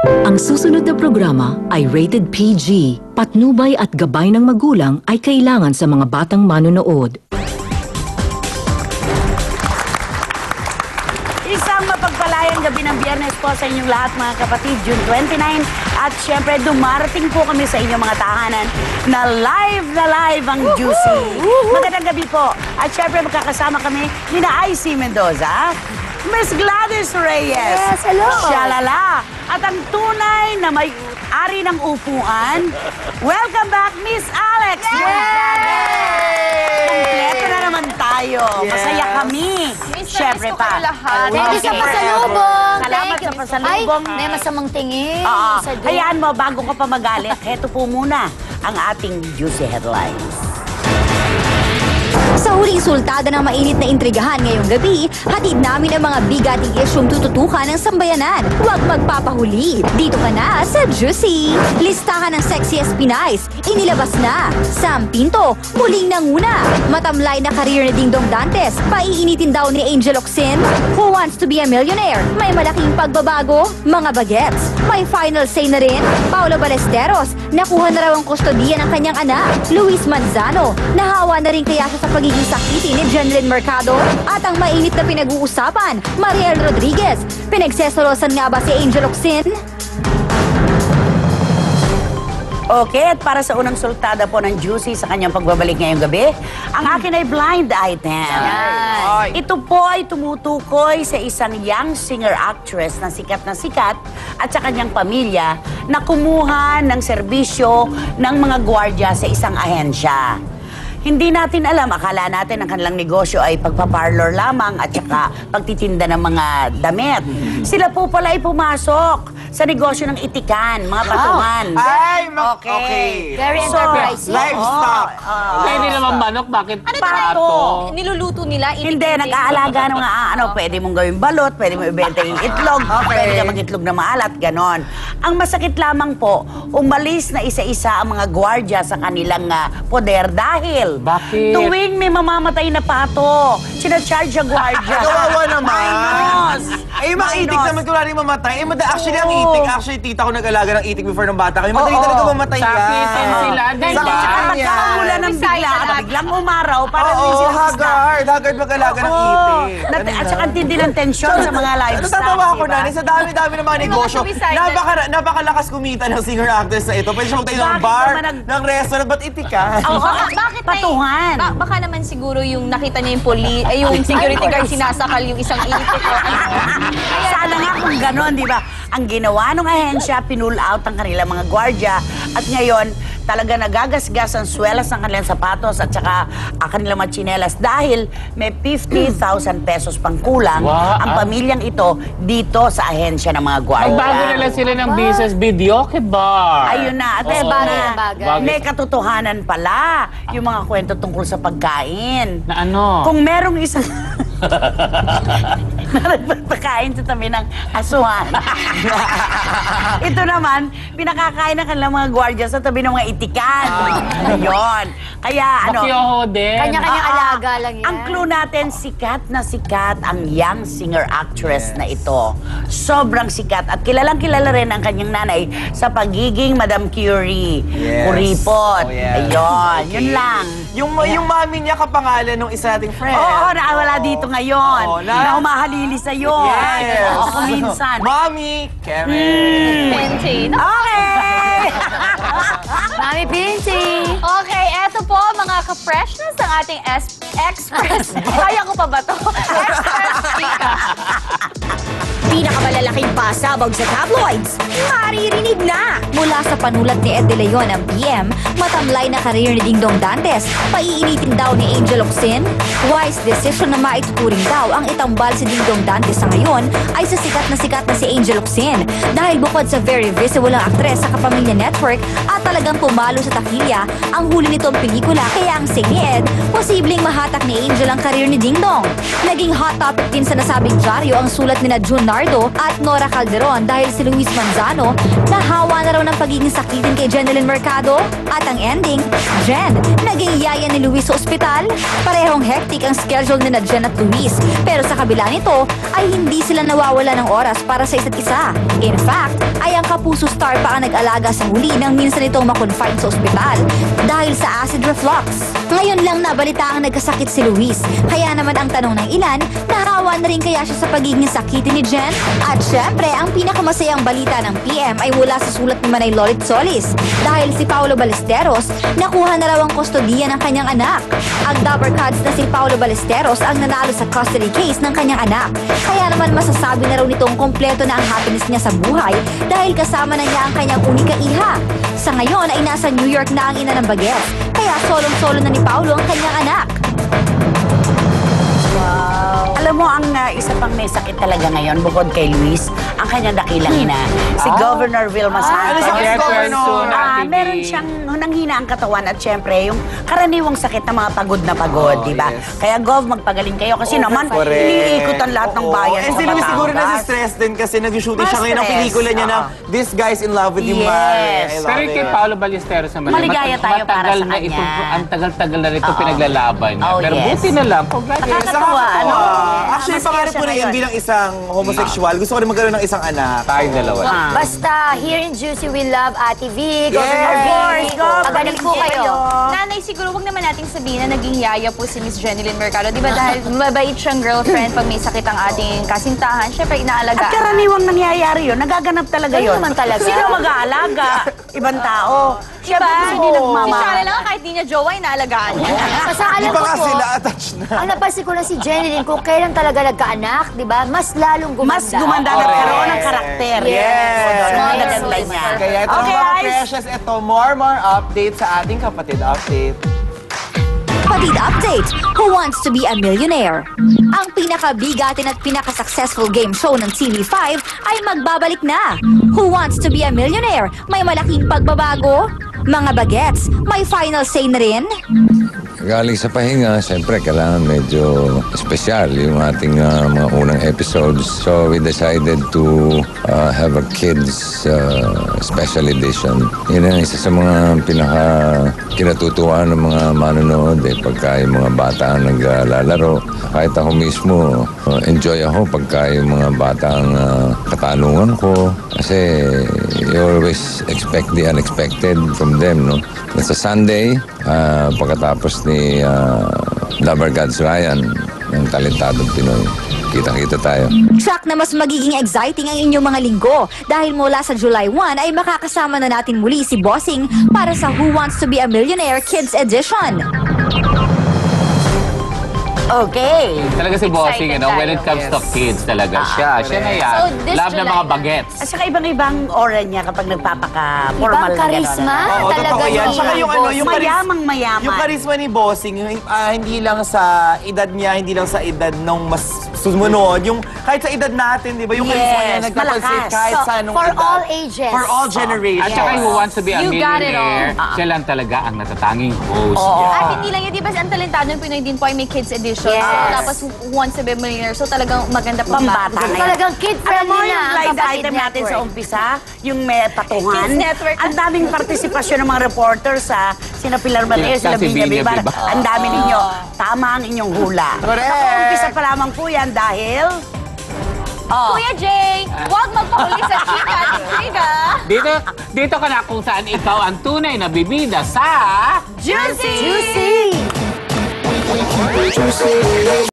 Ang susunod na programa ay rated PG. Patnubay at gabay ng magulang ay kailangan sa mga batang manonood. Isang mapagpalayang gabi ng Biyernes po sa inyong lahat mga kapatid, June 29. At syempre dumarating po kami sa inyong mga tahanan na live ang Juicy. Magandang gabi po. At syempre magkakasama kami ni IC Mendoza, Miss Gladys Reyes. Yes, hello. Shalala. At ang tunay na may-ari ng upuan, welcome back, Miss Alex. Kompleto na naman tayo. Masaya kami. Siyempre pa. Thank you sa pasalubong. Salamat sa pasalubong. Ay, may masamang tingin. Hayaan mo, bago ka pa magalit, heto po muna ang ating Juicy Headlines. Sa huling sultada ng mainit na intrigahan ngayong gabi, hatid namin ang mga bigating isyong tututukan ng sambayanan. Huwag magpapahuli. Dito ka na sa Juicy. Listahan ng sexiest Pinays. Inilabas na. Sam Pinto, muling nanguna. Matamlay na karir ni Dingdong Dantes. Paiinitin daw ni Angel Locsin. Who wants to be a millionaire? May malaking pagbabago. Mga bagets. May final say na rin. Paolo Ballesteros, nakuha na raw ang kustodiya ng kanyang anak. Luis Manzano, nahawa na rin kaya siya sa pagiging sakiti ni Jenlyn Mercado. At ang mainit na pinag-uusapan, Mariel Rodriguez, pinagsesolosan nga ba si Angel Locsin? Okay, at para sa unang sultada po ng Juicy sa kanyang pagbabalik ngayong gabi, ang akin ay blind item. Ito po ay tumutukoy sa isang young singer-actress na sikat at sa kanyang pamilya na kumuha ng serbisyo ng mga gwardya sa isang ahensya. Hindi natin alam, akala natin ang kanilang negosyo ay pagpaparlor lamang at saka pagtitinda ng mga damit. Sila po pala ay pumasok sa negosyo ng itikan, mga patungan. Ay, okay. Very enterprising. Livestock. Pwede naman manok, bakit pato? Niluluto nila? Hindi, nag-aalaga ng mga pwede mong gawing balot, pwede mong ibenta yung itlog, pwede ka mag-itlog na maalat, ganon. Ang masakit lamang po, umalis na isa-isa ang mga gwardya sa kanilang poder dahil Bakit? tuwing may mamamatay na pato, sinacharge ang gwardya. Kawawa naman. Minus. Eh, yung mga itik naman kunwari mamatay. Actually, ang itik, actually, tita ko nag-alaga ng itik before ng bata kayo. Madali talaga mamatay yan. Sakitin sila, di Sa ba? kanya. Pagkakaulan ng bigla at biglang umaraw, parang Oo, hindi sila haggard mag-alaga ng itik. At saka tindi ng tensyon sa mga livestock. Natatawa ako diba? na, sa dami-dami ng mga negosyo. Napakalakas kumita ng singer-actress na ito. Pwede siya magtayo ng Bakit bar, naman ng restaurant, ba't itikan? Bakit Patuhan. baka naman siguro yung nakita niya yung security guard sinasakal yung isang itik o ano. Sana nga kung gano'n, di ba? Ang ginawa ng ahensya, pinull out ang kanilang mga gwardya at ngayon, talaga nagagasgas ang swelas ng kanilang sapatos at saka ang kanilang mga tsinelas dahil may 50,000 pesos pang kulang ang pamilyang ito dito sa ahensya ng mga gwardya. Magbago na lang sila ng business video, bar. Ayun na. At may katotohanan pala yung mga kwento tungkol sa pagkain. Na ano? Kung merong isang na nagpapakain sa tabi ng asuhan. Ito naman, pinakakain ng kanilang mga gwardya sa tabi ng mga itikan. Ayun. Kaya Bakyoho din. Kanya-kanyang alaga lang yan. ang clue natin, sikat na sikat ang young singer-actress na ito. Sobrang sikat. At kilalang-kilala rin ang kanyang nanay sa pagiging Madam Curie. Yes. Kuripot. Oh, yes. Ayun. Okay. Yun lang. Yung mami niya kapangalan ng isa nating friend. Oo, nakawala dito ngayon. Oo, na humahalili sa'yo. Yes. Ako minsan. Mami, Karen. Pentin. Okay! Mami Pinty! Okay, eto po mga ka-freshness ang ating Express. Kaya ko pa ba to? Express Chika. Pinakamalalaking pasabog sa tabloids, maririnig na! Mula sa panulat ni Ed De Leon ng PM, matamlay na karir ni Dingdong Dantes, paiinitin daw ni Angel Locsin. Wise decision na maituturing daw ang itambal si Dingdong Dantes sa ngayon ay sa sikat na si Angel Locsin. Dahil bukod sa very visible ang aktres sa Kapamilya Network at talagang pumalo sa takilya ang huli nitong pelikula, kaya ang say ni Ed, posibleng mahatak ni Angel ang karir ni Dingdong. Naging hot topic din sa nasabing dyaryo ang sulat ni June Nardo at Nora Calderon dahil si Luis Manzano nahawa na raw ng pagiging sakitin kay Jenlyn Mercado. At ang ending, Jen, naging yaya ni Luis sa ospital. Parehong hectic ang schedule ni Jen at Luis. Pero sa kabila nito, ay hindi sila nawawala ng oras para sa isa't isa. In fact, ay ang isang kapuso star pa ang nag-alaga sa muli nang minsan itong makonfine sa ospital dahil sa acid reflux. Ngayon lang nabalita ang nagkasakit si Luis. Kaya naman ang tanong ng ilan, nahawa na rin kaya siya sa pagiging sakitin ni Jen? At syempre, ang pinakamasayang balita ng PM ay mula sa sulat ni Manay Lolit Solis dahil si Paolo Ballesteros nakuha na raw ang kustodiya ng kanyang anak. Ang Dapper Cats na si Paolo Ballesteros ang nanalo sa custody case ng kanyang anak. Kaya naman masasabi na raw nitong kompleto na ang happiness niya sa buhay dahil kasama na niya ang kanyang unika iha. Sa ngayon ay nasa New York na ang ina ng bagets, kaya solong-solo na ni Paolo ang kanyang anak. Alam mo, ang isa pang may sakit talaga ngayon, bukod kay Luis, ang kanyang dakilang ina, si Governor Vilma Santos. sakit si Governor? Meron siyang nanghina ang katawan at syempre, yung karaniwang sakit na mga pagod na pagod, di ba? Kaya Gov, magpagaling kayo kasi naman, correct. iniikot ang lahat ng bayan And sa si Luis siguro Batangas. nasi-stress din kasi nag-shooting siya ngayon ng Ma-stress, pelikula niya na This Guy's in Love with You, Yes. Mare. I love Pero it. kay Paolo Ballesteros naman, Maligaya tayo para matagal sa na kanya. ito, ang tagal-tagal na ito pinaglalaban niya. Oh, Pero yes. buti na lang, congratulations. Nakakatawa, ano? Actually, Masaya pangarap siya ko na yan ngayon. bilang isang homosexual. Gusto ko rin magkaroon ng isang anak. Tayong dalawa. Basta, here in Juicy, we love Ate V, Governor Yes. V. Of course, Gov. Pagaling po kayo. Nanay, siguro wag naman nating sabihin na naging yaya po si Miss Jeneline Mercado. Di ba dahil mabait siyang girlfriend pag may sakit ang ating kasintahan, syempre At inaalagaan. karaniwang nangyayari yun, nagaganap talaga Ganun yun. naman talaga. Sino mag-aalaga? Ibang tao. Diba? Siyempre, kasi hindi Si nagmamahal. Shara lang kahit di niya jowa, inaalagaan niya. Basta Di alam ba ko nga po, sila attached na? ang napansin ko na si Jeneline, kung kailan talaga nagkaanak, di ba, mas lalong gumanda. Mas gumanda nagkaroon ng karakter. Yes. Mga Yes. ganda niya. Kaya ito Okay, mga guys. precious, ito more updates sa ating kapatid update. Kapatid update, Who Wants to be a Millionaire? Ang pinakabigatin at pinaka-successful game show ng TV5 ay magbabalik na. Who Wants to be a Millionaire? May malaking pagbabago? Mga bagets, may final say na rin? Galing sa pahinga, siyempre kailangan medyo espesyal yung ating mga unang episodes. So we decided to have a kids special edition. Yun ang isa sa mga pinaka kinatutuwa ng mga manonood pagka yung mga bata ang naglalaro. Kahit ako mismo, enjoy ako pagka yung mga bata ang katanungan ko. Kasi you always expect the unexpected from them, no? Sa Sunday, pagkatapos ni Lover Gods Ryan, ng talentadong Pinoy, kita-kita tayo. Track na mas magiging exciting ang inyong mga linggo dahil mula sa July 1 ay makakasama na natin muli si Bossing para sa Who Wants to be a Millionaire Kids Edition. Okay. Talaga si Bossing, Excited when it tayo. comes to kids talaga siya. Siya na yan. So, this Love ng July mga na. bagets. At saka ibang-ibang aura niya kapag nagpapaka-formal Ibang karisma. Oo, Talaga totoo yan. ni Tsaka yung ano, yung Mayamang-mayaman. Yung karisma ni Bossing, hindi lang sa edad niya, hindi lang sa edad nung mas sumunod. Yung kahit sa edad natin, di ba? Yung karisma niya Yes, nagpapansin malakas. kahit So, sa anong for edad. all ages. For all generations. At saka Who Wants to be a You got it Millionaire, siya lang talaga ang natatanging host. At hindi lang yun, di ba ang talentadong Pinoy din po ay may kids edition. Yes. So, tapos Who Wants to be a Millionaire. So talagang maganda po. Pambata na yan. Talagang Alam mo kid-friendly na yung ang blind Kapatid item natin Network. sa umpisa, yung may patungan. Kids Network. Ang daming partisipasyon ng mga reporters sa sina Pilar Mateo, sila Si Binya Binya Bibar. Bibar. Ang dami ninyo. Tama ang inyong hula. Correct. Sa umpisa pa lamang po yan dahil... Kuya Jay, huwag magpahuli sa chika. Chika. Dito ka na kung saan ikaw ang tunay na bibida sa... Juicy! Juicy!